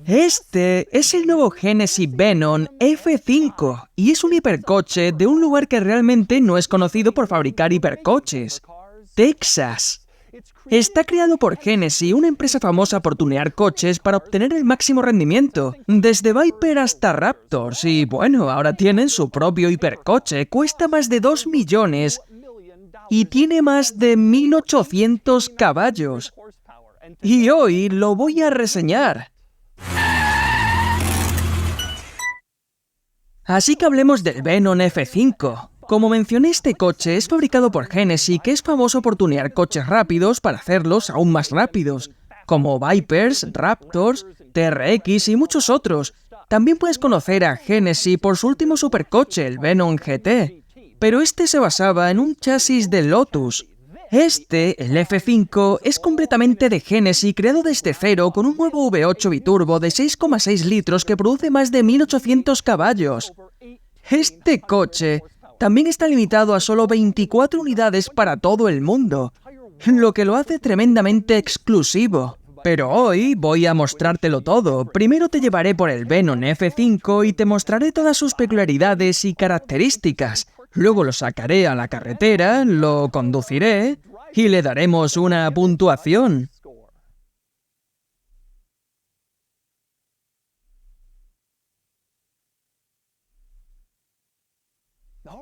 Este es el nuevo Genesis Venom F5 y es un hipercoche de un lugar que realmente no es conocido por fabricar hipercoches, Texas. Está creado por Genesis, una empresa famosa por tunear coches para obtener el máximo rendimiento, desde Viper hasta Raptors, y bueno, ahora tienen su propio hipercoche, cuesta más de 2 millones y tiene más de 1800 caballos. Y hoy lo voy a reseñar. Así que hablemos del Venom F5. Como mencioné, este coche es fabricado por Genesis, que es famoso por tunear coches rápidos para hacerlos aún más rápidos, como Vipers, Raptors, TRX y muchos otros. También puedes conocer a Genesis por su último supercoche, el Venom GT, pero este se basaba en un chasis de Lotus. El F5, es completamente de Genesis, creado desde cero con un nuevo V8 biturbo de 6,6 litros que produce más de 1800 caballos. Este coche también está limitado a solo 24 unidades para todo el mundo, lo que lo hace tremendamente exclusivo. Pero hoy voy a mostrártelo todo. Primero te llevaré por el Venom F5 y te mostraré todas sus peculiaridades y características. Luego lo sacaré a la carretera, lo conduciré y le daremos una puntuación.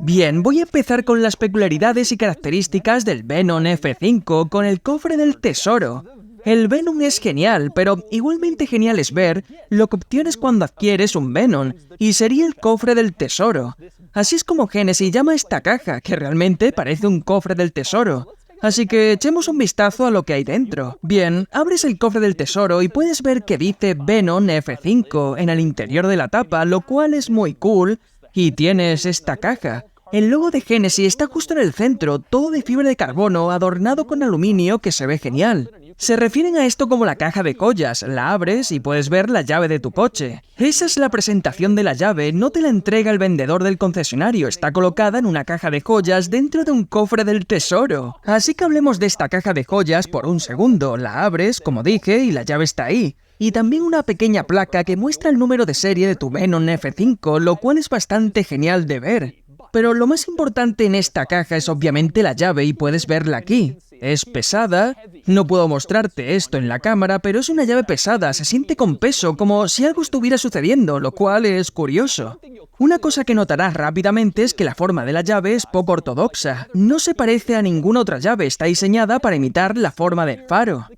Bien, voy a empezar con las peculiaridades y características del Venom F5 con el cofre del tesoro. El Venom es genial, pero igualmente genial es ver lo que obtienes cuando adquieres un Venom, y sería el cofre del tesoro. Así es como Genesis llama a esta caja, que realmente parece un cofre del tesoro. Así que echemos un vistazo a lo que hay dentro. Bien, abres el cofre del tesoro y puedes ver que dice Venom F5 en el interior de la tapa, lo cual es muy cool, y tienes esta caja. El logo de Genesis está justo en el centro, todo de fibra de carbono adornado con aluminio que se ve genial. Se refieren a esto como la caja de joyas, la abres y puedes ver la llave de tu coche. Esa es la presentación de la llave, no te la entrega el vendedor del concesionario, está colocada en una caja de joyas dentro de un cofre del tesoro. Así que hablemos de esta caja de joyas por un segundo, la abres, como dije, y la llave está ahí. Y también una pequeña placa que muestra el número de serie de tu Venom F5, lo cual es bastante genial de ver. Pero lo más importante en esta caja es obviamente la llave y puedes verla aquí. Es pesada, no puedo mostrarte esto en la cámara, pero es una llave pesada, se siente con peso, como si algo estuviera sucediendo, lo cual es curioso. Una cosa que notarás rápidamente es que la forma de la llave es poco ortodoxa, no se parece a ninguna otra llave, está diseñada para imitar la forma del faro.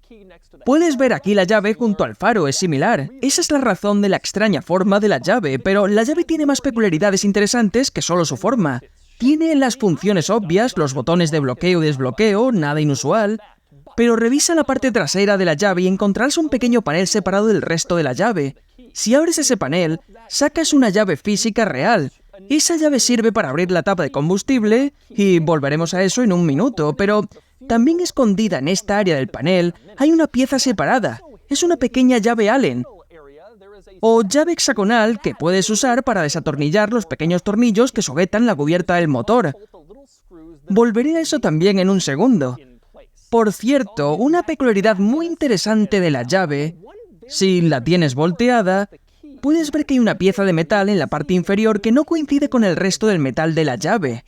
Puedes ver aquí la llave junto al faro, es similar. Esa es la razón de la extraña forma de la llave, pero la llave tiene más peculiaridades interesantes que solo su forma. Tiene las funciones obvias, los botones de bloqueo y desbloqueo, nada inusual, pero revisa la parte trasera de la llave y encontrarás un pequeño panel separado del resto de la llave. Si abres ese panel, sacas una llave física real. Esa llave sirve para abrir la tapa de combustible, y volveremos a eso en un minuto, pero también escondida en esta área del panel hay una pieza separada. Es una pequeña llave Allen, o llave hexagonal que puedes usar para desatornillar los pequeños tornillos que sujetan la cubierta del motor. Volveré a eso también en un segundo. Por cierto, una peculiaridad muy interesante de la llave, si la tienes volteada, puedes ver que hay una pieza de metal en la parte inferior que no coincide con el resto del metal de la llave.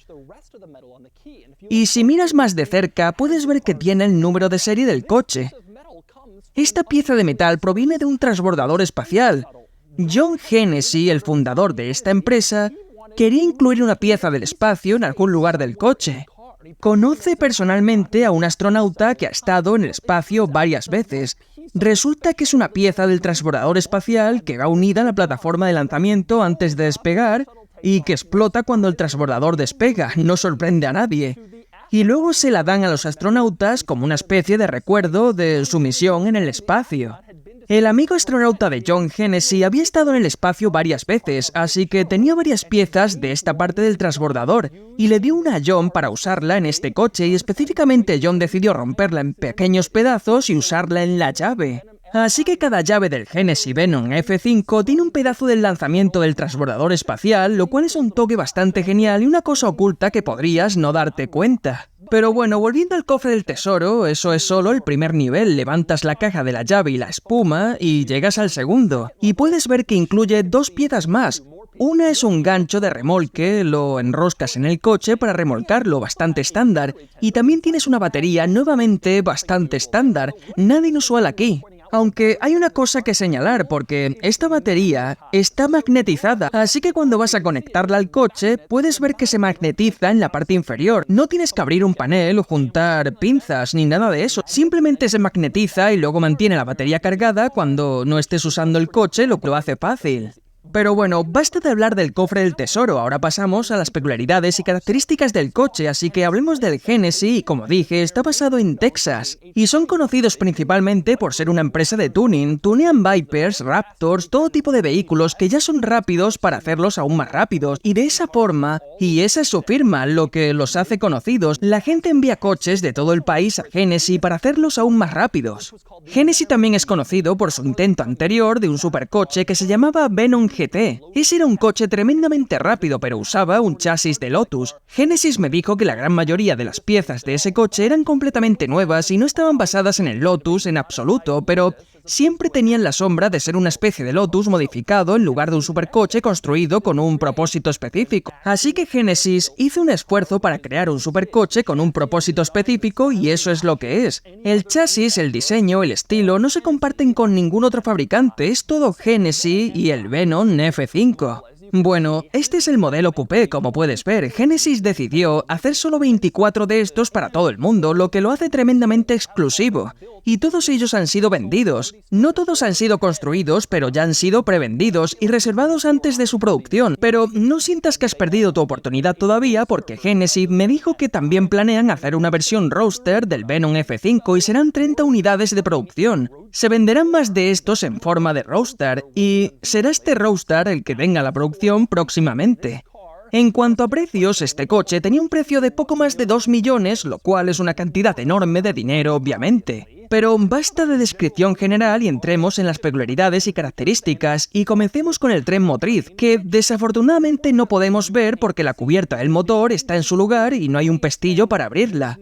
Y si miras más de cerca, puedes ver que tiene el número de serie del coche. Esta pieza de metal proviene de un transbordador espacial. John Genesis, el fundador de esta empresa, quería incluir una pieza del espacio en algún lugar del coche. Conoce personalmente a un astronauta que ha estado en el espacio varias veces. Resulta que es una pieza del transbordador espacial que va unida a la plataforma de lanzamiento antes de despegar y que explota cuando el transbordador despega, no sorprende a nadie. Y luego se la dan a los astronautas como una especie de recuerdo de su misión en el espacio. El amigo astronauta de John Genesis había estado en el espacio varias veces, así que tenía varias piezas de esta parte del transbordador, y le dio una a John para usarla en este coche, y específicamente John decidió romperla en pequeños pedazos y usarla en la llave. Así que cada llave del Genesis Venom F5 tiene un pedazo del lanzamiento del transbordador espacial, lo cual es un toque bastante genial y una cosa oculta que podrías no darte cuenta. Pero bueno, volviendo al cofre del tesoro, eso es solo el primer nivel, levantas la caja de la llave y la espuma y llegas al segundo. Y puedes ver que incluye dos piezas más. Una es un gancho de remolque, lo enroscas en el coche para remolcarlo, bastante estándar. Y también tienes una batería nuevamente bastante estándar, nada inusual aquí. Aunque hay una cosa que señalar, porque esta batería está magnetizada, así que cuando vas a conectarla al coche, puedes ver que se magnetiza en la parte inferior. No tienes que abrir un panel o juntar pinzas ni nada de eso, simplemente se magnetiza y luego mantiene la batería cargada cuando no estés usando el coche, lo que lo hace fácil. Pero bueno, basta de hablar del cofre del tesoro, ahora pasamos a las peculiaridades y características del coche, así que hablemos del Genesis y como dije, está basado en Texas. Y son conocidos principalmente por ser una empresa de tuning, tunean Vipers, Raptors, todo tipo de vehículos que ya son rápidos para hacerlos aún más rápidos. Y de esa forma, y esa es su firma, lo que los hace conocidos, la gente envía coches de todo el país a Genesis para hacerlos aún más rápidos. Genesis también es conocido por su intento anterior de un supercoche que se llamaba Venom GT. Ese era un coche tremendamente rápido, pero usaba un chasis de Lotus. Genesis me dijo que la gran mayoría de las piezas de ese coche eran completamente nuevas y no estaban basadas en el Lotus en absoluto, pero siempre tenían la sombra de ser una especie de Lotus modificado en lugar de un supercoche construido con un propósito específico. Así que Genesis hizo un esfuerzo para crear un supercoche con un propósito específico y eso es lo que es. El chasis, el diseño, el estilo no se comparten con ningún otro fabricante, es todo Genesis y el Venom F5. Bueno, este es el modelo coupé, como puedes ver. Genesis decidió hacer solo 24 de estos para todo el mundo, lo que lo hace tremendamente exclusivo. Y todos ellos han sido vendidos. No todos han sido construidos, pero ya han sido prevendidos y reservados antes de su producción. Pero no sientas que has perdido tu oportunidad todavía, porque Genesis me dijo que también planean hacer una versión roadster del Venom F5 y serán 30 unidades de producción. Se venderán más de estos en forma de roadster, y será este roadster el que tenga la producción próximamente. En cuanto a precios, este coche tenía un precio de poco más de 2 millones, lo cual es una cantidad enorme de dinero, obviamente. Pero basta de descripción general y entremos en las peculiaridades y características, y comencemos con el tren motriz, que desafortunadamente no podemos ver porque la cubierta del motor está en su lugar y no hay un pestillo para abrirla.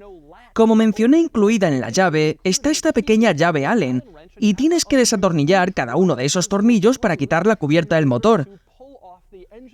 Como mencioné, incluida en la llave está esta pequeña llave Allen, y tienes que desatornillar cada uno de esos tornillos para quitar la cubierta del motor.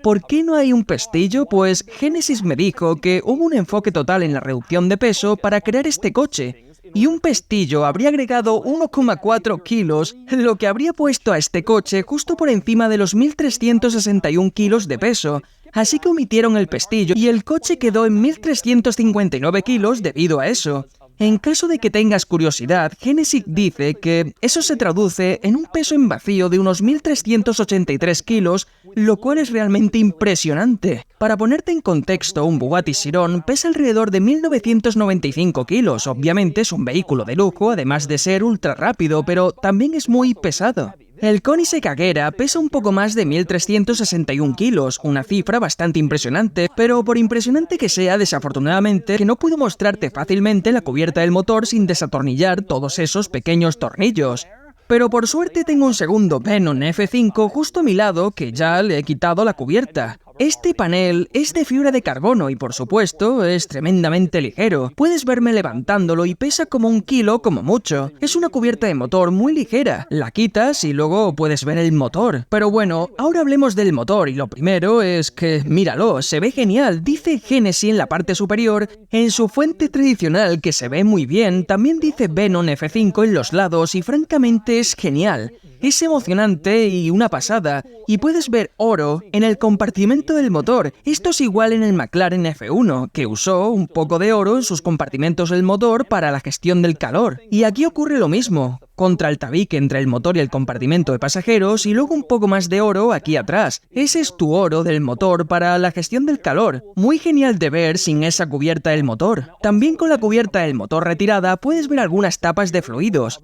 ¿Por qué no hay un pestillo? Pues Genesis me dijo que hubo un enfoque total en la reducción de peso para crear este coche, y un pestillo habría agregado 1,4 kilos, lo que habría puesto a este coche justo por encima de los 1.361 kilos de peso. Así que omitieron el pestillo y el coche quedó en 1.359 kilos debido a eso. En caso de que tengas curiosidad, Genesis dice que eso se traduce en un peso en vacío de unos 1.383 kilos, lo cual es realmente impresionante. Para ponerte en contexto, un Bugatti Chiron pesa alrededor de 1.995 kilos. Obviamente es un vehículo de lujo, además de ser ultra rápido, pero también es muy pesado. El Koenigsegg Agera pesa un poco más de 1.361 kilos, una cifra bastante impresionante, pero por impresionante que sea, desafortunadamente, que no puedo mostrarte fácilmente la cubierta del motor sin desatornillar todos esos pequeños tornillos. Pero por suerte tengo un segundo Venom F5 justo a mi lado que ya le he quitado la cubierta. Este panel es de fibra de carbono y por supuesto es tremendamente ligero. Puedes verme levantándolo y pesa como 1 kilo como mucho. Es una cubierta de motor muy ligera. La quitas y luego puedes ver el motor. Pero bueno, ahora hablemos del motor y lo primero es que, míralo, se ve genial. Dice Genesis en la parte superior, en su fuente tradicional que se ve muy bien, también dice Venom F5 en los lados y francamente es genial. Es emocionante y una pasada, y puedes ver oro en el compartimento del motor. Esto es igual en el McLaren F1, que usó un poco de oro en sus compartimentos del motor para la gestión del calor. Y aquí ocurre lo mismo, contra el tabique entre el motor y el compartimento de pasajeros, y luego un poco más de oro aquí atrás. Ese es tu oro del motor para la gestión del calor. Muy genial de ver sin esa cubierta del motor. También con la cubierta del motor retirada puedes ver algunas tapas de fluidos.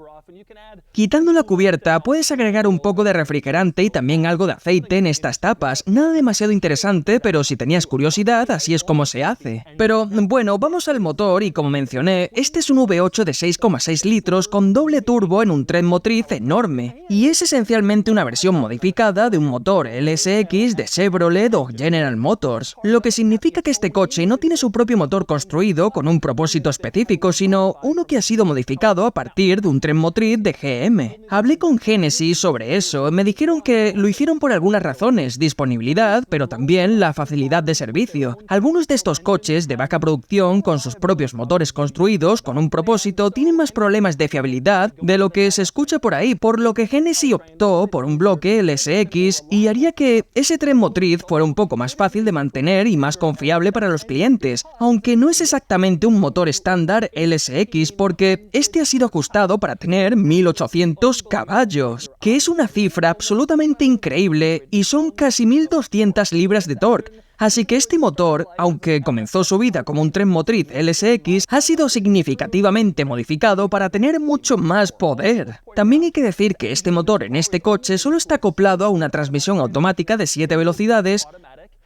Quitando la cubierta puedes agregar un poco de refrigerante y también algo de aceite en estas tapas. Nada demasiado interesante, pero si tenías curiosidad, así es como se hace. Pero bueno, vamos al motor y como mencioné, este es un V8 de 6,6 litros con doble turbo en un tren motriz enorme, y es esencialmente una versión modificada de un motor LSX de Chevrolet o General Motors, lo que significa que este coche no tiene su propio motor construido con un propósito específico, sino uno que ha sido modificado a partir de un tren motriz de GM. Hablé con Genesis sobre eso, me dijeron que lo hicieron por algunas razones, disponibilidad, pero también la facilidad de servicio. Algunos de estos coches de baja producción con sus propios motores construidos con un propósito tienen más problemas de fiabilidad de lo que se escucha por ahí, por lo que Genesis optó por un bloque LSX y haría que ese tren motriz fuera un poco más fácil de mantener y más confiable para los clientes, aunque no es exactamente un motor estándar LSX porque este ha sido ajustado para tener 1800 caballos, que es una cifra absolutamente increíble y son casi 1200 libras de torque. Así que este motor, aunque comenzó su vida como un tren motriz LSX, ha sido significativamente modificado para tener mucho más poder. También hay que decir que este motor en este coche solo está acoplado a una transmisión automática de 7 velocidades,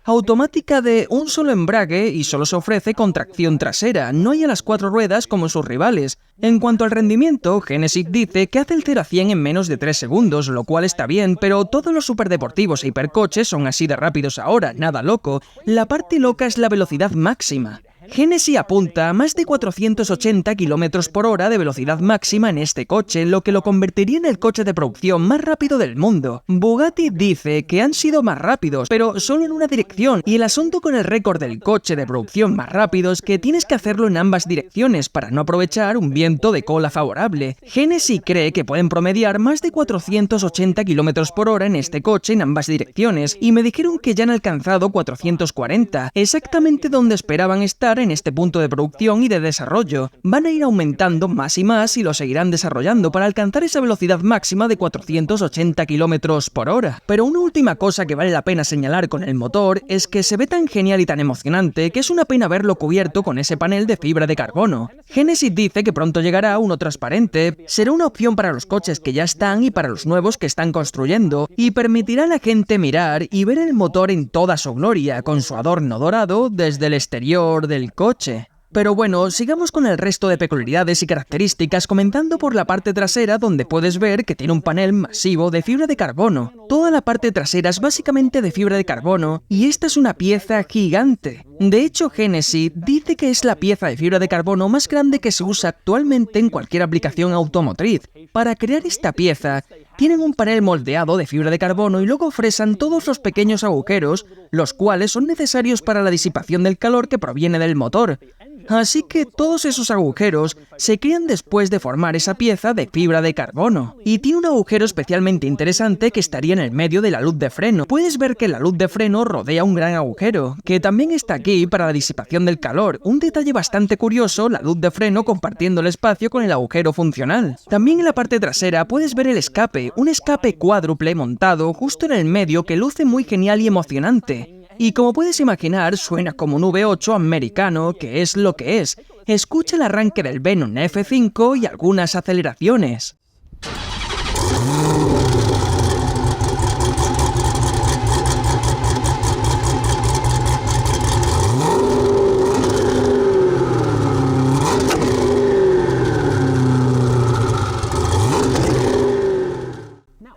automática de un solo embrague y solo se ofrece con tracción trasera, no hay a las 4 ruedas como sus rivales. En cuanto al rendimiento, Genesis dice que hace el 0 a 100 en menos de 3 segundos, lo cual está bien, pero todos los superdeportivos e hipercoches son así de rápidos ahora, nada loco. La parte loca es la velocidad máxima. Genesis apunta a más de 480 km por hora de velocidad máxima en este coche, lo que lo convertiría en el coche de producción más rápido del mundo. Bugatti dice que han sido más rápidos, pero solo en una dirección, y el asunto con el récord del coche de producción más rápido es que tienes que hacerlo en ambas direcciones para no aprovechar un viento de cola favorable. Genesis cree que pueden promediar más de 480 km por hora en este coche en ambas direcciones, y me dijeron que ya han alcanzado 440, exactamente donde esperaban estar en este punto de producción y de desarrollo. Van a ir aumentando más y más y lo seguirán desarrollando para alcanzar esa velocidad máxima de 480 km por hora. Pero una última cosa que vale la pena señalar con el motor es que se ve tan genial y tan emocionante que es una pena verlo cubierto con ese panel de fibra de carbono. Genesis dice que pronto llegará uno transparente, será una opción para los coches que ya están y para los nuevos que están construyendo, y permitirá a la gente mirar y ver el motor en toda su gloria, con su adorno dorado desde el exterior del coche. Pero bueno, sigamos con el resto de peculiaridades y características, comenzando por la parte trasera, donde puedes ver que tiene un panel masivo de fibra de carbono. Toda la parte trasera es básicamente de fibra de carbono y esta es una pieza gigante. De hecho, Genesis dice que es la pieza de fibra de carbono más grande que se usa actualmente en cualquier aplicación automotriz. Para crear esta pieza, tienen un panel moldeado de fibra de carbono y luego fresan todos los pequeños agujeros, los cuales son necesarios para la disipación del calor que proviene del motor. Así que todos esos agujeros se crean después de formar esa pieza de fibra de carbono. Y tiene un agujero especialmente interesante que estaría en el medio de la luz de freno. Puedes ver que la luz de freno rodea un gran agujero, que también está aquí para la disipación del calor. Un detalle bastante curioso, la luz de freno compartiendo el espacio con el agujero funcional. También en la parte trasera puedes ver el escape, un escape cuádruple montado justo en el medio que luce muy genial y emocionante. Y como puedes imaginar, suena como un V8 americano, que es lo que es. Escucha el arranque del Venom F5 y algunas aceleraciones.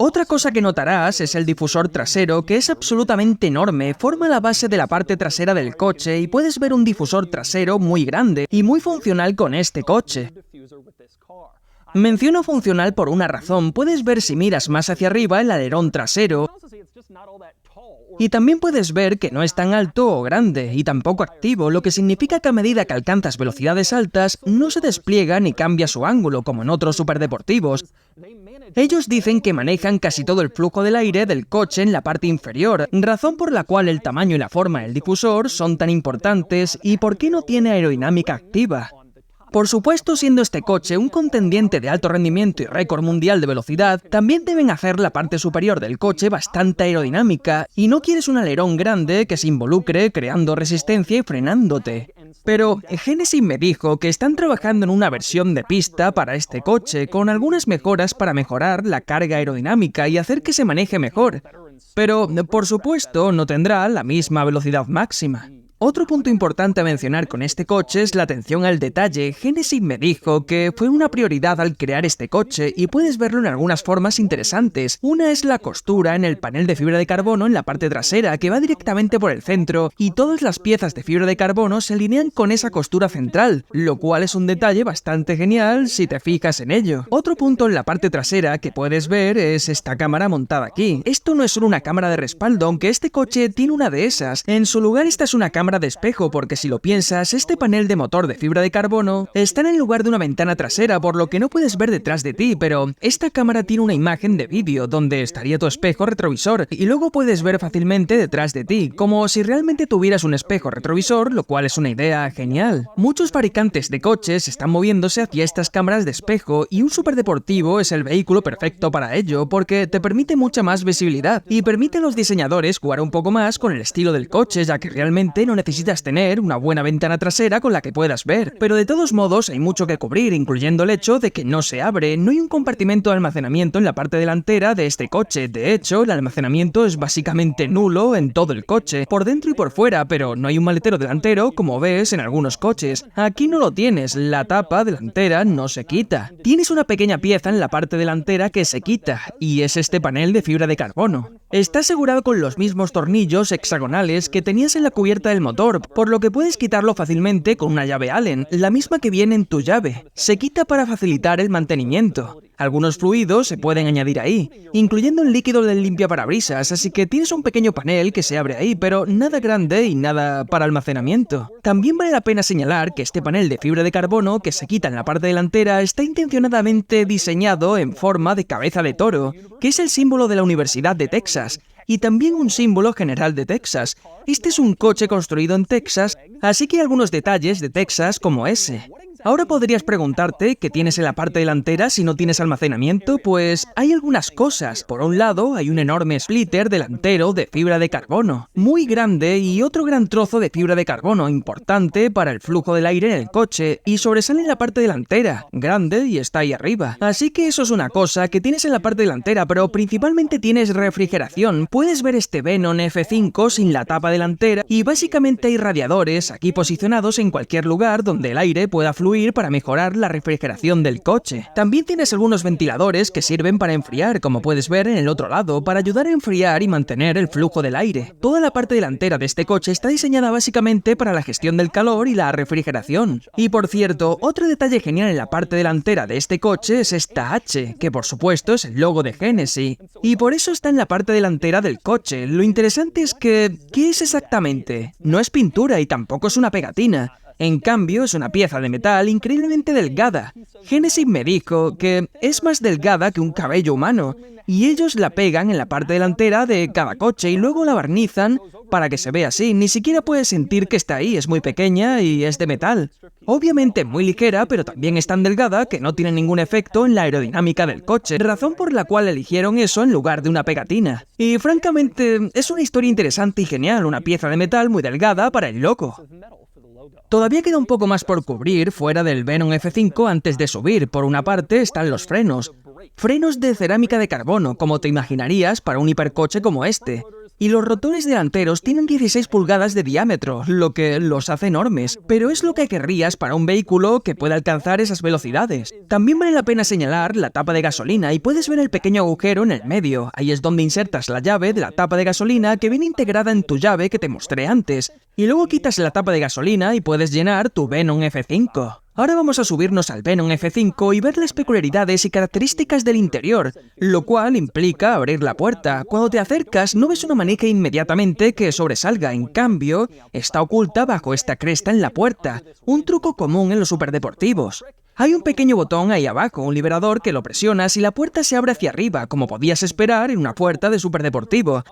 Otra cosa que notarás es el difusor trasero, que es absolutamente enorme, forma la base de la parte trasera del coche y puedes ver un difusor trasero muy grande y muy funcional con este coche. Menciono funcional por una razón, puedes ver si miras más hacia arriba el alerón trasero y también puedes ver que no es tan alto o grande y tampoco activo, lo que significa que a medida que alcanzas velocidades altas no se despliega ni cambia su ángulo como en otros superdeportivos. Ellos dicen que manejan casi todo el flujo del aire del coche en la parte inferior, razón por la cual el tamaño y la forma del difusor son tan importantes y por qué no tiene aerodinámica activa. Por supuesto, siendo este coche un contendiente de alto rendimiento y récord mundial de velocidad, también deben hacer la parte superior del coche bastante aerodinámica, y no quieres un alerón grande que se involucre creando resistencia y frenándote. Pero Genesis me dijo que están trabajando en una versión de pista para este coche, con algunas mejoras para mejorar la carga aerodinámica y hacer que se maneje mejor. Pero, por supuesto, no tendrá la misma velocidad máxima. Otro punto importante a mencionar con este coche es la atención al detalle. Genesis me dijo que fue una prioridad al crear este coche y puedes verlo en algunas formas interesantes. Una es la costura en el panel de fibra de carbono en la parte trasera que va directamente por el centro y todas las piezas de fibra de carbono se alinean con esa costura central, lo cual es un detalle bastante genial si te fijas en ello. Otro punto en la parte trasera que puedes ver es esta cámara montada aquí. Esto no es solo una cámara de respaldo, aunque este coche tiene una de esas. En su lugar esta es una cámara de espejo, porque si lo piensas, este panel de motor de fibra de carbono está en el lugar de una ventana trasera, por lo que no puedes ver detrás de ti, pero esta cámara tiene una imagen de vídeo donde estaría tu espejo retrovisor y luego puedes ver fácilmente detrás de ti, como si realmente tuvieras un espejo retrovisor, lo cual es una idea genial. Muchos fabricantes de coches están moviéndose hacia estas cámaras de espejo y un superdeportivo es el vehículo perfecto para ello, porque te permite mucha más visibilidad y permite a los diseñadores jugar un poco más con el estilo del coche, ya que realmente no necesitas tener una buena ventana trasera con la que puedas ver. Pero de todos modos hay mucho que cubrir, incluyendo el hecho de que no se abre, no hay un compartimento de almacenamiento en la parte delantera de este coche. De hecho, el almacenamiento es básicamente nulo en todo el coche, por dentro y por fuera, pero no hay un maletero delantero como ves en algunos coches. Aquí no lo tienes, la tapa delantera no se quita. Tienes una pequeña pieza en la parte delantera que se quita, y es este panel de fibra de carbono. Está asegurado con los mismos tornillos hexagonales que tenías en la cubierta del motor, por lo que puedes quitarlo fácilmente con una llave Allen, la misma que viene en tu llave. Se quita para facilitar el mantenimiento. Algunos fluidos se pueden añadir ahí, incluyendo el líquido del limpiaparabrisas, así que tienes un pequeño panel que se abre ahí, pero nada grande y nada para almacenamiento. También vale la pena señalar que este panel de fibra de carbono que se quita en la parte delantera está intencionadamente diseñado en forma de cabeza de toro, que es el símbolo de la Universidad de Texas, y también un símbolo general de Texas. Este es un coche construido en Texas, así que hay algunos detalles de Texas como ese. Ahora podrías preguntarte qué tienes en la parte delantera si no tienes almacenamiento, pues hay algunas cosas. Por un lado, hay un enorme splitter delantero de fibra de carbono, muy grande, y otro gran trozo de fibra de carbono, importante para el flujo del aire en el coche, y sobresale en la parte delantera, grande y está ahí arriba. Así que eso es una cosa que tienes en la parte delantera, pero principalmente tienes refrigeración. Puedes ver este Venom F5 sin la tapa delantera, y básicamente hay radiadores aquí posicionados en cualquier lugar donde el aire pueda fluir para mejorar la refrigeración del coche. También tienes algunos ventiladores que sirven para enfriar, como puedes ver en el otro lado, para ayudar a enfriar y mantener el flujo del aire. Toda la parte delantera de este coche está diseñada básicamente para la gestión del calor y la refrigeración. Y por cierto, otro detalle genial en la parte delantera de este coche es esta H, que por supuesto es el logo de Genesis, y por eso está en la parte delantera del coche. Lo interesante es que, ¿qué es exactamente? No es pintura y tampoco es una pegatina. En cambio, es una pieza de metal increíblemente delgada. Genesis me dijo que es más delgada que un cabello humano, y ellos la pegan en la parte delantera de cada coche y luego la barnizan para que se vea así. Ni siquiera puedes sentir que está ahí, es muy pequeña y es de metal. Obviamente muy ligera, pero también es tan delgada que no tiene ningún efecto en la aerodinámica del coche, razón por la cual eligieron eso en lugar de una pegatina. Y francamente, es una historia interesante y genial, una pieza de metal muy delgada para el logo. Todavía queda un poco más por cubrir fuera del Venom F5 antes de subir. Por una parte están los frenos. Frenos de cerámica de carbono, como te imaginarías para un hipercoche como este. Y los rotores delanteros tienen 16 pulgadas de diámetro, lo que los hace enormes, pero es lo que querrías para un vehículo que pueda alcanzar esas velocidades. También vale la pena señalar la tapa de gasolina y puedes ver el pequeño agujero en el medio. Ahí es donde insertas la llave de la tapa de gasolina que viene integrada en tu llave que te mostré antes. Y luego quitas la tapa de gasolina y puedes llenar tu Venom F5. Ahora vamos a subirnos al Venom F5 y ver las peculiaridades y características del interior, lo cual implica abrir la puerta. Cuando te acercas no ves una manija inmediatamente que sobresalga, en cambio, está oculta bajo esta cresta en la puerta, un truco común en los superdeportivos. Hay un pequeño botón ahí abajo, un liberador que lo presionas y la puerta se abre hacia arriba, como podías esperar en una puerta de superdeportivo.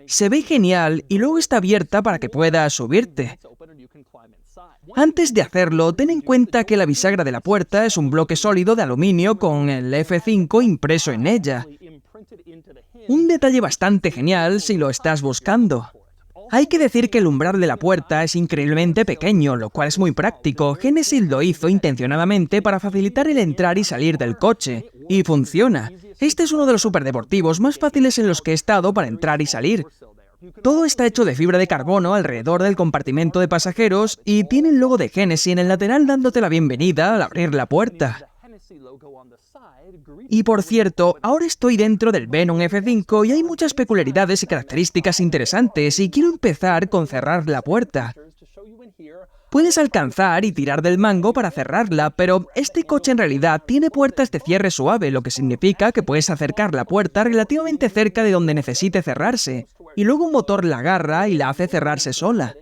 Se ve genial y luego está abierta para que puedas subirte. Antes de hacerlo, ten en cuenta que la bisagra de la puerta es un bloque sólido de aluminio con el F5 impreso en ella. Un detalle bastante genial si lo estás buscando. Hay que decir que el umbral de la puerta es increíblemente pequeño, lo cual es muy práctico. Genesis lo hizo intencionadamente para facilitar el entrar y salir del coche. Y funciona. Este es uno de los superdeportivos más fáciles en los que he estado para entrar y salir. Todo está hecho de fibra de carbono alrededor del compartimento de pasajeros y tiene el logo de Genesis en el lateral dándote la bienvenida al abrir la puerta. Y por cierto, ahora estoy dentro del Venom F5 y hay muchas peculiaridades y características interesantes y quiero empezar con cerrar la puerta. Puedes alcanzar y tirar del mango para cerrarla, pero este coche en realidad tiene puertas de cierre suave, lo que significa que puedes acercar la puerta relativamente cerca de donde necesite cerrarse, y luego un motor la agarra y la hace cerrarse sola.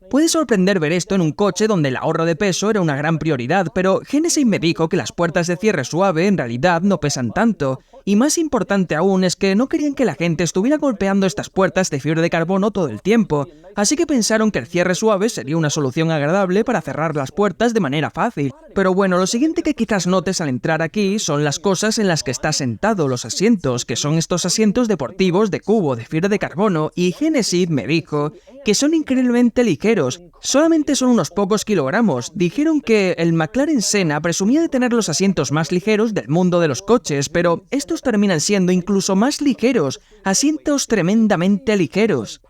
Puede sorprender ver esto en un coche donde el ahorro de peso era una gran prioridad, pero Genesis me dijo que las puertas de cierre suave en realidad no pesan tanto, y más importante aún es que no querían que la gente estuviera golpeando estas puertas de fibra de carbono todo el tiempo, así que pensaron que el cierre suave sería una solución agradable para cerrar las puertas de manera fácil. Pero bueno, lo siguiente que quizás notes al entrar aquí son las cosas en las que estás sentado, los asientos, que son estos asientos deportivos de cubo de fibra de carbono, y Genesis me dijo que son increíblemente ligeros, solamente son unos pocos kilogramos. Dijeron que el McLaren Senna presumía de tener los asientos más ligeros del mundo de los coches, pero estos terminan siendo incluso más ligeros, asientos tremendamente ligeros.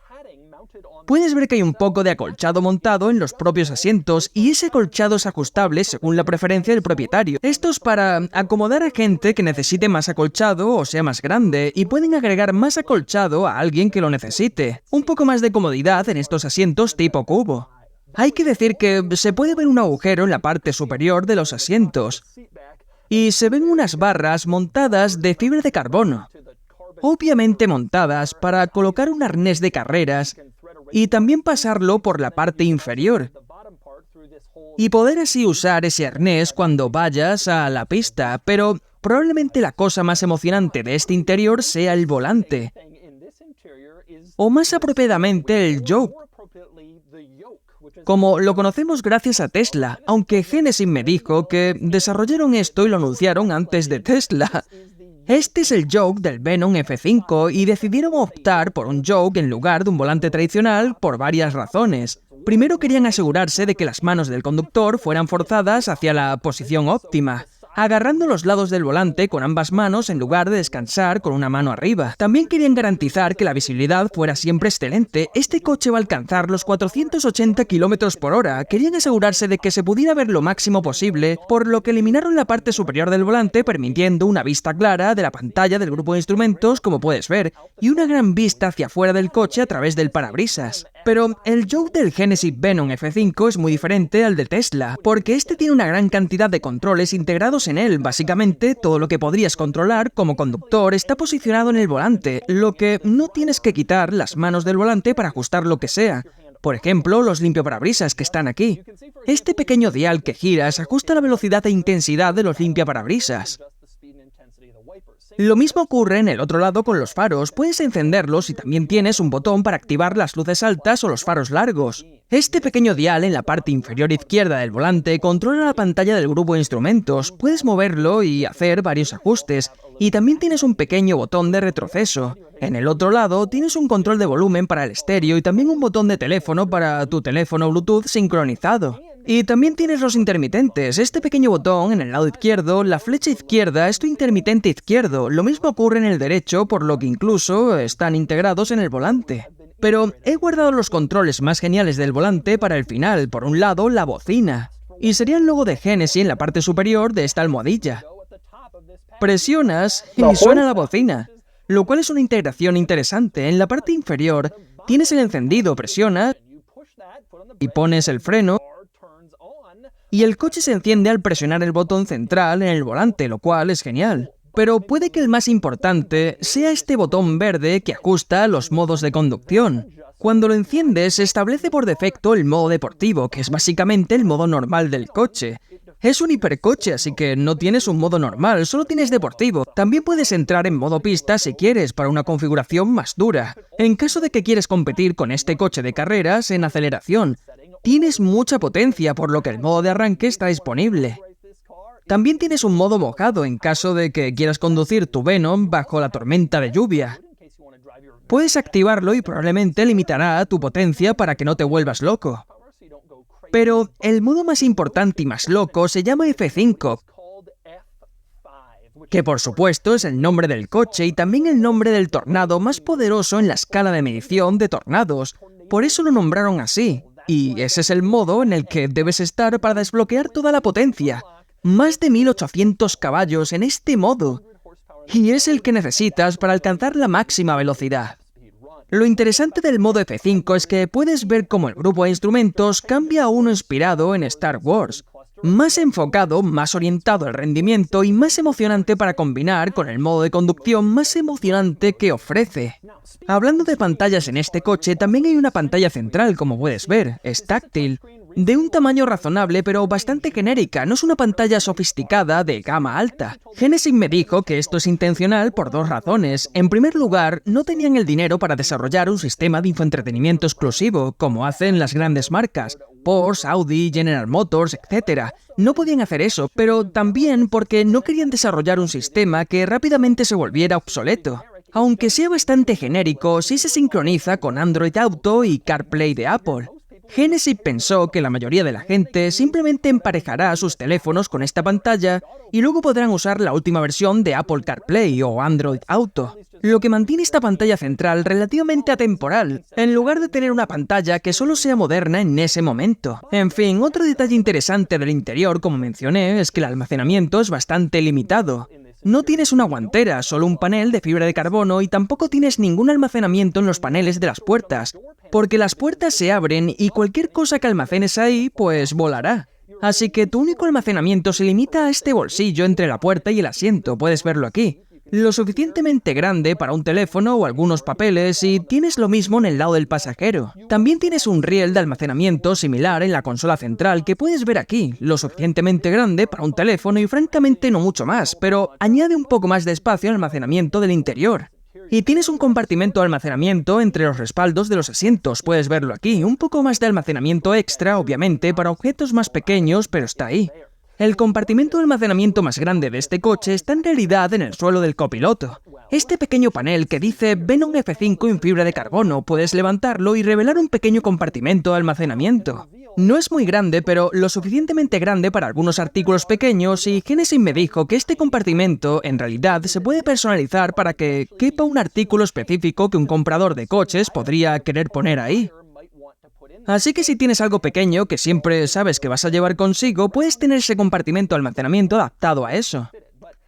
Puedes ver que hay un poco de acolchado montado en los propios asientos y ese acolchado es ajustable según la preferencia del propietario. Esto es para acomodar a gente que necesite más acolchado o sea más grande y pueden agregar más acolchado a alguien que lo necesite. Un poco más de comodidad en estos asientos tipo cubo. Hay que decir que se puede ver un agujero en la parte superior de los asientos y se ven unas barras montadas de fibra de carbono, obviamente montadas para colocar un arnés de carreras y también pasarlo por la parte inferior, y poder así usar ese arnés cuando vayas a la pista, pero probablemente la cosa más emocionante de este interior sea el volante, o más apropiadamente el yoke, como lo conocemos gracias a Tesla, aunque Genesis me dijo que desarrollaron esto y lo anunciaron antes de Tesla. Este es el yoke del Venom F5 y decidieron optar por un yoke en lugar de un volante tradicional por varias razones. Primero querían asegurarse de que las manos del conductor fueran forzadas hacia la posición óptima, agarrando los lados del volante con ambas manos en lugar de descansar con una mano arriba. También querían garantizar que la visibilidad fuera siempre excelente. Este coche va a alcanzar los 480 km por hora. Querían asegurarse de que se pudiera ver lo máximo posible, por lo que eliminaron la parte superior del volante, permitiendo una vista clara de la pantalla del grupo de instrumentos, como puedes ver, y una gran vista hacia afuera del coche a través del parabrisas. Pero el yoke del Genesis Venom F5 es muy diferente al de Tesla, porque este tiene una gran cantidad de controles integrados en él. Básicamente, todo lo que podrías controlar como conductor está posicionado en el volante, lo que no tienes que quitar las manos del volante para ajustar lo que sea. Por ejemplo, los limpiaparabrisas que están aquí. Este pequeño dial que giras ajusta la velocidad e intensidad de los limpiaparabrisas. Lo mismo ocurre en el otro lado con los faros. Puedes encenderlos y también tienes un botón para activar las luces altas o los faros largos. Este pequeño dial en la parte inferior izquierda del volante controla la pantalla del grupo de instrumentos. Puedes moverlo y hacer varios ajustes. Y también tienes un pequeño botón de retroceso. En el otro lado tienes un control de volumen para el estéreo y también un botón de teléfono para tu teléfono Bluetooth sincronizado. Y también tienes los intermitentes, este pequeño botón en el lado izquierdo, la flecha izquierda es tu intermitente izquierdo, lo mismo ocurre en el derecho, por lo que incluso están integrados en el volante. Pero he guardado los controles más geniales del volante para el final, por un lado la bocina, y sería el logo de Genesis en la parte superior de esta almohadilla. Presionas y suena la bocina, lo cual es una integración interesante. En la parte inferior tienes el encendido, presionas y pones el freno, y el coche se enciende al presionar el botón central en el volante, lo cual es genial. Pero puede que el más importante sea este botón verde que ajusta los modos de conducción. Cuando lo enciendes, se establece por defecto el modo deportivo, que es básicamente el modo normal del coche. Es un hipercoche, así que no tienes un modo normal, solo tienes deportivo. También puedes entrar en modo pista si quieres, para una configuración más dura. En caso de que quieres competir con este coche de carreras en aceleración, tienes mucha potencia, por lo que el modo de arranque está disponible. También tienes un modo mojado en caso de que quieras conducir tu Venom bajo la tormenta de lluvia. Puedes activarlo y probablemente limitará tu potencia para que no te vuelvas loco. Pero el modo más importante y más loco se llama F5, que por supuesto es el nombre del coche y también el nombre del tornado más poderoso en la escala de medición de tornados. Por eso lo nombraron así, y ese es el modo en el que debes estar para desbloquear toda la potencia. Más de 1800 caballos en este modo, y es el que necesitas para alcanzar la máxima velocidad. Lo interesante del modo F5 es que puedes ver cómo el grupo de instrumentos cambia a uno inspirado en Star Wars. Más enfocado, más orientado al rendimiento y más emocionante para combinar con el modo de conducción más emocionante que ofrece. Hablando de pantallas en este coche, también hay una pantalla central, como puedes ver, es táctil. De un tamaño razonable pero bastante genérica, no es una pantalla sofisticada de gama alta. Genesis me dijo que esto es intencional por dos razones. En primer lugar, no tenían el dinero para desarrollar un sistema de infoentretenimiento exclusivo, como hacen las grandes marcas. Porsche, Audi, General Motors, etc. No podían hacer eso, pero también porque no querían desarrollar un sistema que rápidamente se volviera obsoleto. Aunque sea bastante genérico, sí se sincroniza con Android Auto y CarPlay de Apple. Genesis pensó que la mayoría de la gente simplemente emparejará sus teléfonos con esta pantalla y luego podrán usar la última versión de Apple CarPlay o Android Auto, lo que mantiene esta pantalla central relativamente atemporal, en lugar de tener una pantalla que solo sea moderna en ese momento. En fin, otro detalle interesante del interior, como mencioné, es que el almacenamiento es bastante limitado. No tienes una guantera, solo un panel de fibra de carbono y tampoco tienes ningún almacenamiento en los paneles de las puertas, porque las puertas se abren y cualquier cosa que almacenes ahí, pues volará. Así que tu único almacenamiento se limita a este bolsillo entre la puerta y el asiento, puedes verlo aquí. Lo suficientemente grande para un teléfono o algunos papeles y tienes lo mismo en el lado del pasajero. También tienes un riel de almacenamiento similar en la consola central que puedes ver aquí, lo suficientemente grande para un teléfono y francamente no mucho más, pero añade un poco más de espacio al almacenamiento del interior. Y tienes un compartimento de almacenamiento entre los respaldos de los asientos, puedes verlo aquí, un poco más de almacenamiento extra, obviamente, para objetos más pequeños, pero está ahí. El compartimento de almacenamiento más grande de este coche está en realidad en el suelo del copiloto. Este pequeño panel que dice Venom F5 en fibra de carbono, puedes levantarlo y revelar un pequeño compartimento de almacenamiento. No es muy grande, pero lo suficientemente grande para algunos artículos pequeños y Genesis me dijo que este compartimento en realidad se puede personalizar para que quepa un artículo específico que un comprador de coches podría querer poner ahí. Así que si tienes algo pequeño que siempre sabes que vas a llevar consigo, puedes tener ese compartimento de almacenamiento adaptado a eso.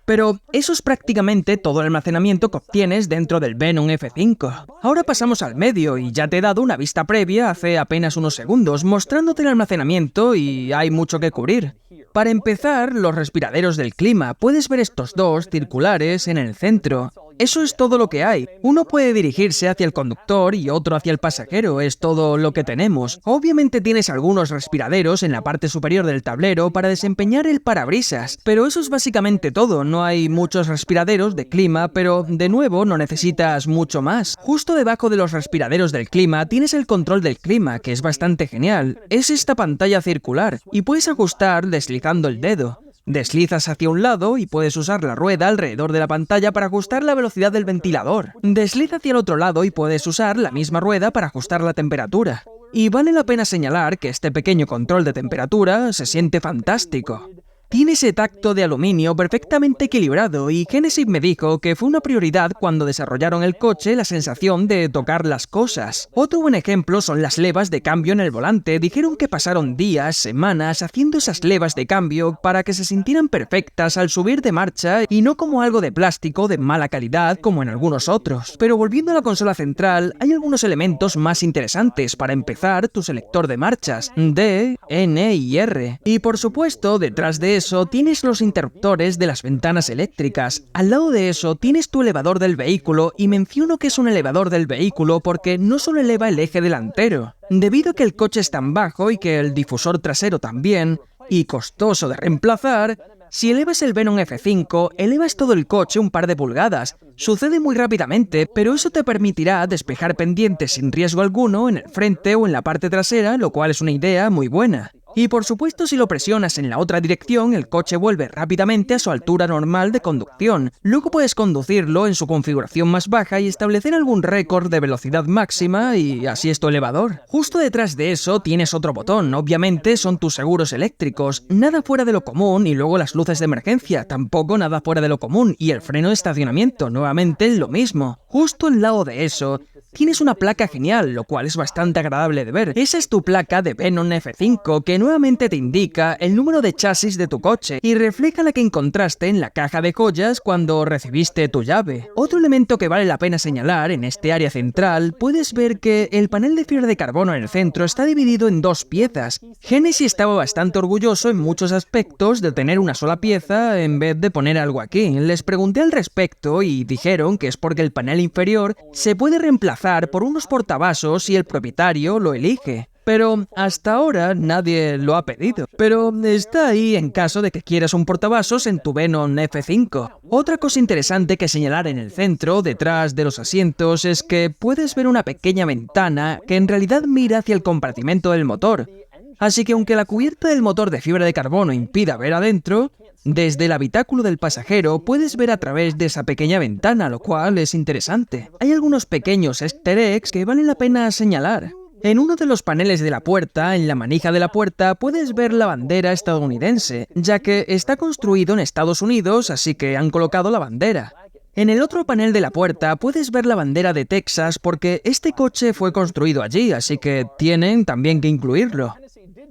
Pero eso es prácticamente todo el almacenamiento que obtienes dentro del Venom F5. Ahora pasamos al medio y ya te he dado una vista previa hace apenas unos segundos mostrándote el almacenamiento y hay mucho que cubrir. Para empezar, los respiraderos del clima, puedes ver estos dos circulares en el centro. Eso es todo lo que hay. Uno puede dirigirse hacia el conductor y otro hacia el pasajero, es todo lo que tenemos. Obviamente tienes algunos respiraderos en la parte superior del tablero para desempeñar el parabrisas, pero eso es básicamente todo. No hay muchos respiraderos de clima, pero de nuevo no necesitas mucho más. Justo debajo de los respiraderos del clima tienes el control del clima, que es bastante genial. Es esta pantalla circular y puedes ajustar deslizando el dedo. Deslizas hacia un lado y puedes usar la rueda alrededor de la pantalla para ajustar la velocidad del ventilador. Desliza hacia el otro lado y puedes usar la misma rueda para ajustar la temperatura. Y vale la pena señalar que este pequeño control de temperatura se siente fantástico. Tiene ese tacto de aluminio perfectamente equilibrado y Genesis me dijo que fue una prioridad cuando desarrollaron el coche la sensación de tocar las cosas. Otro buen ejemplo son las levas de cambio en el volante. Dijeron que pasaron días, semanas haciendo esas levas de cambio para que se sintieran perfectas al subir de marcha y no como algo de plástico de mala calidad como en algunos otros. Pero volviendo a la consola central, hay algunos elementos más interesantes. Para empezar, tu selector de marchas, D, N y R. Y por supuesto, detrás de eso tienes los interruptores de las ventanas eléctricas. Al lado de eso tienes tu elevador del vehículo y menciono que es un elevador del vehículo porque no solo eleva el eje delantero. Debido a que el coche es tan bajo y que el difusor trasero también, y costoso de reemplazar, si elevas el Venom F5, elevas todo el coche un par de pulgadas. Sucede muy rápidamente, pero eso te permitirá despejar pendientes sin riesgo alguno en el frente o en la parte trasera, lo cual es una idea muy buena. Y por supuesto, si lo presionas en la otra dirección, el coche vuelve rápidamente a su altura normal de conducción. Luego puedes conducirlo en su configuración más baja y establecer algún récord de velocidad máxima y así es tu elevador. Justo detrás de eso tienes otro botón, obviamente son tus seguros eléctricos. Nada fuera de lo común y luego las luces de emergencia, tampoco nada fuera de lo común. Y el freno de estacionamiento, nuevamente lo mismo. Justo al lado de eso tienes una placa genial, lo cual es bastante agradable de ver. Esa es tu placa de Venom F5, que nuevamente te indica el número de chasis de tu coche y refleja la que encontraste en la caja de joyas cuando recibiste tu llave. Otro elemento que vale la pena señalar, en este área central, puedes ver que el panel de fibra de carbono en el centro está dividido en dos piezas. Genesis estaba bastante orgulloso en muchos aspectos de tener una sola pieza en vez de poner algo aquí. Les pregunté al respecto y dijeron que es porque el panel inferior se puede reemplazar por unos portavasos si el propietario lo elige. Pero hasta ahora nadie lo ha pedido. Pero está ahí en caso de que quieras un portavasos en tu Venom F5. Otra cosa interesante que señalar en el centro, detrás de los asientos, es que puedes ver una pequeña ventana que en realidad mira hacia el compartimento del motor. Así que aunque la cubierta del motor de fibra de carbono impida ver adentro, desde el habitáculo del pasajero puedes ver a través de esa pequeña ventana, lo cual es interesante. Hay algunos pequeños easter eggs que valen la pena señalar. En uno de los paneles de la puerta, en la manija de la puerta, puedes ver la bandera estadounidense, ya que está construido en Estados Unidos, así que han colocado la bandera. En el otro panel de la puerta puedes ver la bandera de Texas porque este coche fue construido allí, así que tienen también que incluirlo.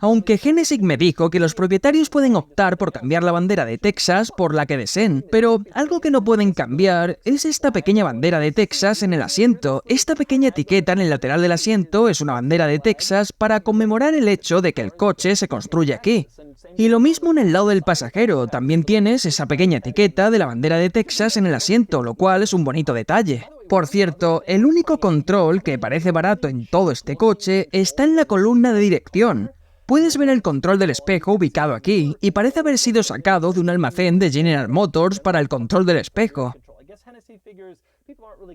Aunque Genesis me dijo que los propietarios pueden optar por cambiar la bandera de Texas por la que deseen, pero algo que no pueden cambiar es esta pequeña bandera de Texas en el asiento. Esta pequeña etiqueta en el lateral del asiento es una bandera de Texas para conmemorar el hecho de que el coche se construye aquí. Y lo mismo en el lado del pasajero, también tienes esa pequeña etiqueta de la bandera de Texas en el asiento, lo cual es un bonito detalle. Por cierto, el único control que parece barato en todo este coche está en la columna de dirección. Puedes ver el control del espejo ubicado aquí, y parece haber sido sacado de un almacén de General Motors para el control del espejo.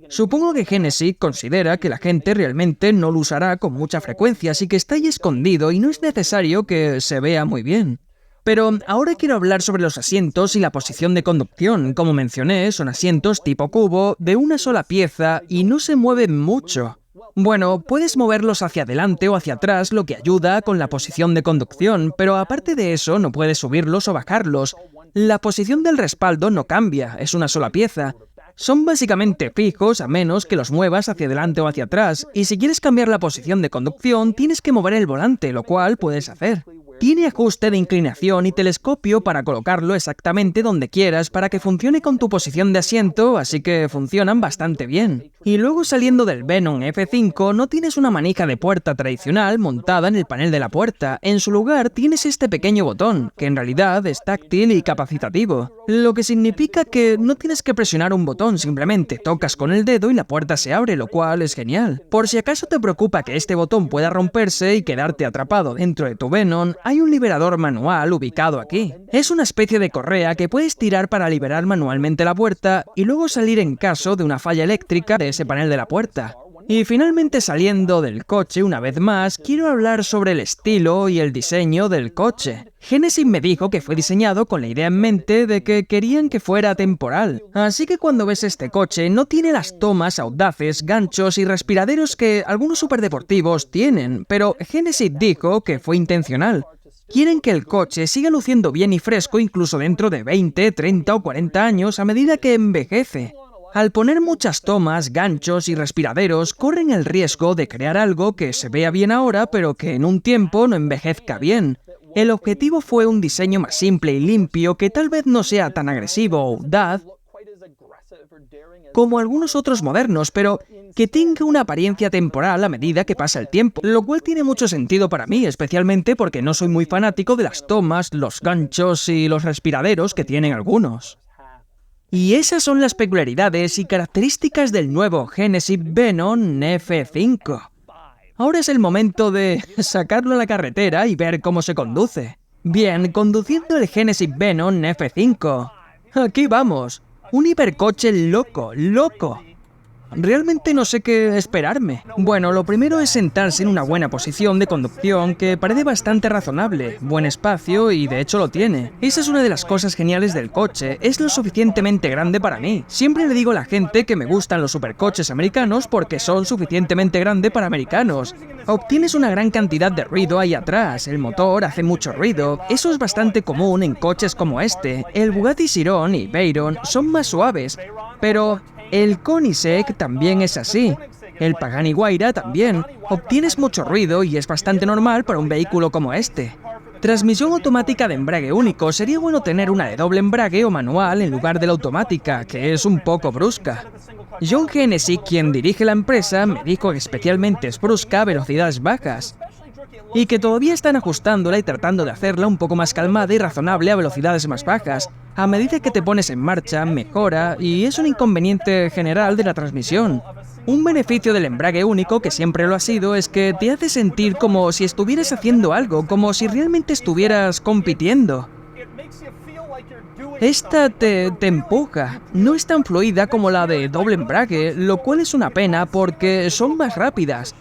Supongo que Genesis considera que la gente realmente no lo usará con mucha frecuencia, así que está ahí escondido y no es necesario que se vea muy bien. Pero ahora quiero hablar sobre los asientos y la posición de conducción. Como mencioné, son asientos tipo cubo, de una sola pieza y no se mueven mucho. Bueno, puedes moverlos hacia adelante o hacia atrás, lo que ayuda con la posición de conducción, pero aparte de eso no puedes subirlos o bajarlos. La posición del respaldo no cambia, es una sola pieza. Son básicamente fijos a menos que los muevas hacia adelante o hacia atrás, y si quieres cambiar la posición de conducción tienes que mover el volante, lo cual puedes hacer. Tiene ajuste de inclinación y telescopio para colocarlo exactamente donde quieras para que funcione con tu posición de asiento, así que funcionan bastante bien. Y luego saliendo del Venom F5 no tienes una manija de puerta tradicional montada en el panel de la puerta, en su lugar tienes este pequeño botón, que en realidad es táctil y capacitativo, lo que significa que no tienes que presionar un botón, simplemente tocas con el dedo y la puerta se abre, lo cual es genial. Por si acaso te preocupa que este botón pueda romperse y quedarte atrapado dentro de tu Venom, hay un liberador manual ubicado aquí. Es una especie de correa que puedes tirar para liberar manualmente la puerta y luego salir en caso de una falla eléctrica de ese panel de la puerta. Y finalmente saliendo del coche una vez más, quiero hablar sobre el estilo y el diseño del coche. Genesis me dijo que fue diseñado con la idea en mente de que querían que fuera atemporal. Así que cuando ves este coche no tiene las tomas audaces, ganchos y respiraderos que algunos superdeportivos tienen, pero Genesis dijo que fue intencional. Quieren que el coche siga luciendo bien y fresco incluso dentro de 20, 30 o 40 años a medida que envejece. Al poner muchas tomas, ganchos y respiraderos, corren el riesgo de crear algo que se vea bien ahora pero que en un tiempo no envejezca bien. El objetivo fue un diseño más simple y limpio que tal vez no sea tan agresivo o audaz como algunos otros modernos, pero que tenga una apariencia temporal a medida que pasa el tiempo, lo cual tiene mucho sentido para mí, especialmente porque no soy muy fanático de las tomas, los ganchos y los respiraderos que tienen algunos. Y esas son las peculiaridades y características del nuevo Genesis Venom F5. Ahora es el momento de sacarlo a la carretera y ver cómo se conduce. Bien, conduciendo el Genesis Venom F5. Aquí vamos. Un hipercoche loco, loco. Realmente no sé qué esperarme. Bueno, lo primero es sentarse en una buena posición de conducción que parece bastante razonable, buen espacio y de hecho lo tiene. Esa es una de las cosas geniales del coche, es lo suficientemente grande para mí. Siempre le digo a la gente que me gustan los supercoches americanos porque son suficientemente grandes para americanos. Obtienes una gran cantidad de ruido ahí atrás, el motor hace mucho ruido, eso es bastante común en coches como este. El Bugatti Chiron y Veyron son más suaves, pero el Koenigsegg también es así. El Pagani Huayra también. Obtienes mucho ruido y es bastante normal para un vehículo como este. Transmisión automática de embrague único. Sería bueno tener una de doble embrague o manual en lugar de la automática, que es un poco brusca. John Hennessy, quien dirige la empresa, me dijo que especialmente es brusca a velocidades bajas y que todavía están ajustándola y tratando de hacerla un poco más calmada y razonable a velocidades más bajas. A medida que te pones en marcha, mejora y es un inconveniente general de la transmisión. Un beneficio del embrague único, que siempre lo ha sido, es que te hace sentir como si estuvieras haciendo algo, como si realmente estuvieras compitiendo. Esta te empuja, no es tan fluida como la de doble embrague, lo cual es una pena porque son más rápidas.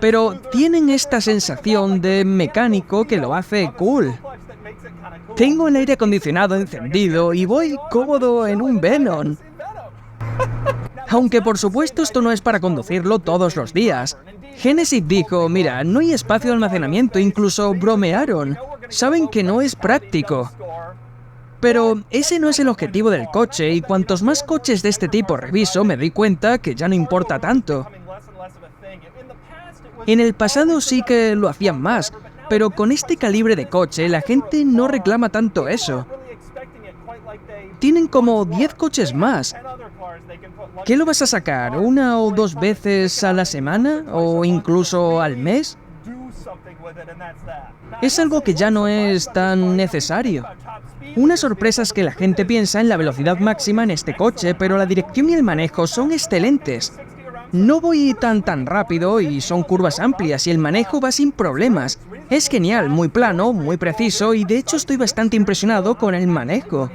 Pero tienen esta sensación de mecánico que lo hace cool. Tengo el aire acondicionado encendido y voy cómodo en un Venom. Aunque por supuesto esto no es para conducirlo todos los días. Hennessy dijo, mira, no hay espacio de almacenamiento, incluso bromearon. Saben que no es práctico. Pero ese no es el objetivo del coche y cuantos más coches de este tipo reviso me doy cuenta que ya no importa tanto. En el pasado sí que lo hacían más, pero con este calibre de coche la gente no reclama tanto eso. Tienen como 10 coches más. ¿Qué lo vas a sacar? ¿Una o dos veces a la semana? ¿O incluso al mes? Es algo que ya no es tan necesario. Una sorpresa es que la gente piensa en la velocidad máxima en este coche, pero la dirección y el manejo son excelentes. No voy tan rápido y son curvas amplias y el manejo va sin problemas. Es genial, muy plano, muy preciso y de hecho estoy bastante impresionado con el manejo.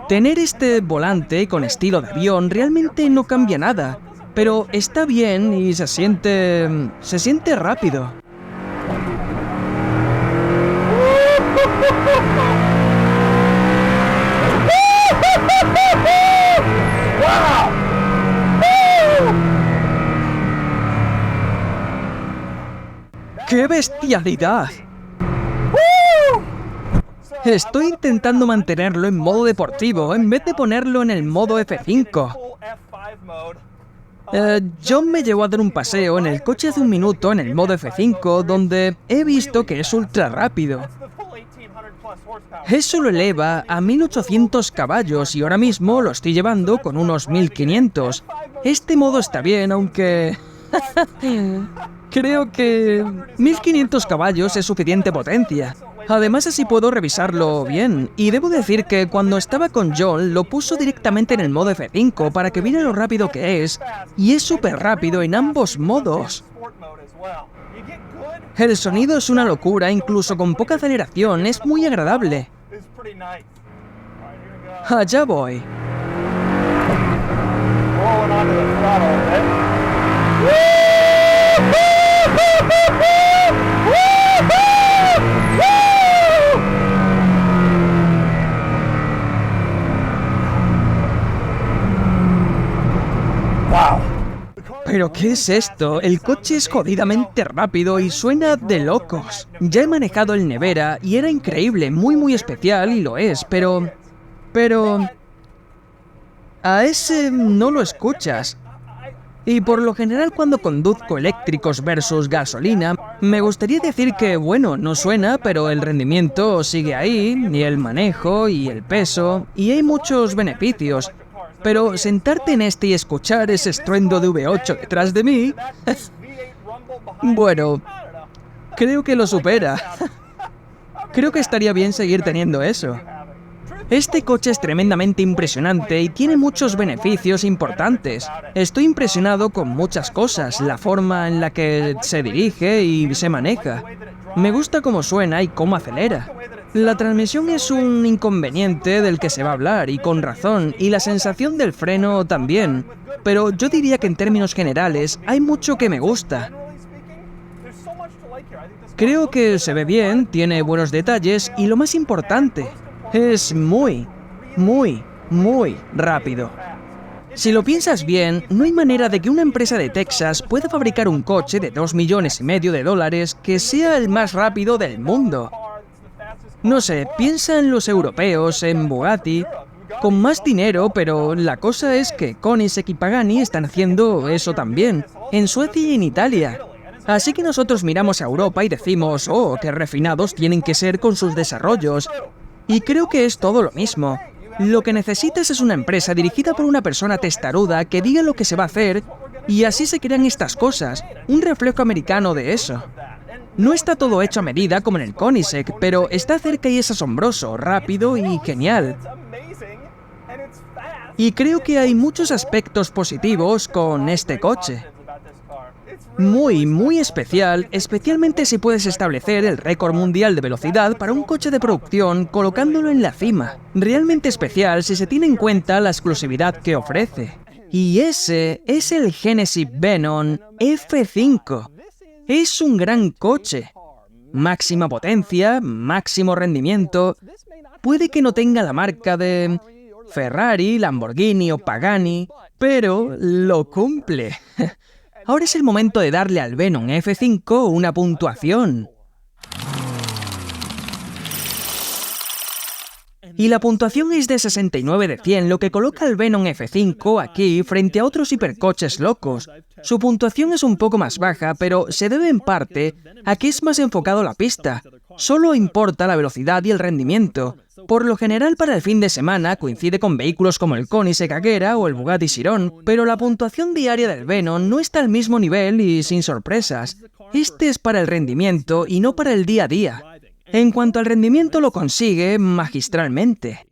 Tener este volante con estilo de avión realmente no cambia nada, pero está bien y se siente rápido. ¡Qué bestialidad! Estoy intentando mantenerlo en modo deportivo, en vez de ponerlo en el modo F5. John me llevó a dar un paseo en el coche hace un minuto en el modo F5, donde he visto que es ultra rápido. Eso lo eleva a 1800 caballos y ahora mismo lo estoy llevando con unos 1500. Este modo está bien, aunque... Creo que 1500 caballos es suficiente potencia. Además así puedo revisarlo bien. Y debo decir que cuando estaba con John lo puso directamente en el modo F5 para que viera lo rápido que es. Y es súper rápido en ambos modos. El sonido es una locura, incluso con poca aceleración, es muy agradable. Allá voy. ¿Pero qué es esto? El coche es jodidamente rápido y suena de locos. Ya he manejado el Nevera y era increíble, muy especial y lo es, pero... a ese no lo escuchas. Y por lo general cuando conduzco eléctricos versus gasolina, me gustaría decir que, bueno, no suena, pero el rendimiento sigue ahí, y el manejo, y el peso, y hay muchos beneficios. Pero sentarte en este y escuchar ese estruendo de V8 detrás de mí... bueno, creo que lo supera. Creo que estaría bien seguir teniendo eso. Este coche es tremendamente impresionante y tiene muchos beneficios importantes. Estoy impresionado con muchas cosas, la forma en la que se dirige y se maneja. Me gusta cómo suena y cómo acelera. La transmisión es un inconveniente del que se va a hablar, y con razón, y la sensación del freno también. Pero yo diría que en términos generales hay mucho que me gusta. Creo que se ve bien, tiene buenos detalles y lo más importante, es muy rápido. Si lo piensas bien, no hay manera de que una empresa de Texas pueda fabricar un coche de $2,5 millones que sea el más rápido del mundo. No sé, piensa en los europeos, en Bugatti, con más dinero, pero la cosa es que Koenigsegg y Pagani están haciendo eso también, en Suecia y en Italia. Así que nosotros miramos a Europa y decimos, oh, qué refinados tienen que ser con sus desarrollos. Y creo que es todo lo mismo. Lo que necesitas es una empresa dirigida por una persona testaruda que diga lo que se va a hacer, y así se crean estas cosas, un reflejo americano de eso. No está todo hecho a medida como en el Koenigsegg, pero está cerca y es asombroso, rápido y genial. Y creo que hay muchos aspectos positivos con este coche. Muy especial, especialmente si puedes establecer el récord mundial de velocidad para un coche de producción colocándolo en la cima. Realmente especial si se tiene en cuenta la exclusividad que ofrece. Y ese es el Genesis Venom F5. Es un gran coche. Máxima potencia, máximo rendimiento. Puede que no tenga la marca de Ferrari, Lamborghini o Pagani, pero lo cumple. Ahora es el momento de darle al Venom F5 una puntuación. Y la puntuación es de 69 de 100, lo que coloca al Venom F5 aquí frente a otros hipercoches locos. Su puntuación es un poco más baja, pero se debe en parte a que es más enfocado a la pista. Solo importa la velocidad y el rendimiento. Por lo general, para el fin de semana coincide con vehículos como el Koenigsegg Agera o el Bugatti Chiron, pero la puntuación diaria del Venom no está al mismo nivel y sin sorpresas. Este es para el rendimiento y no para el día a día. En cuanto al rendimiento, lo consigue magistralmente.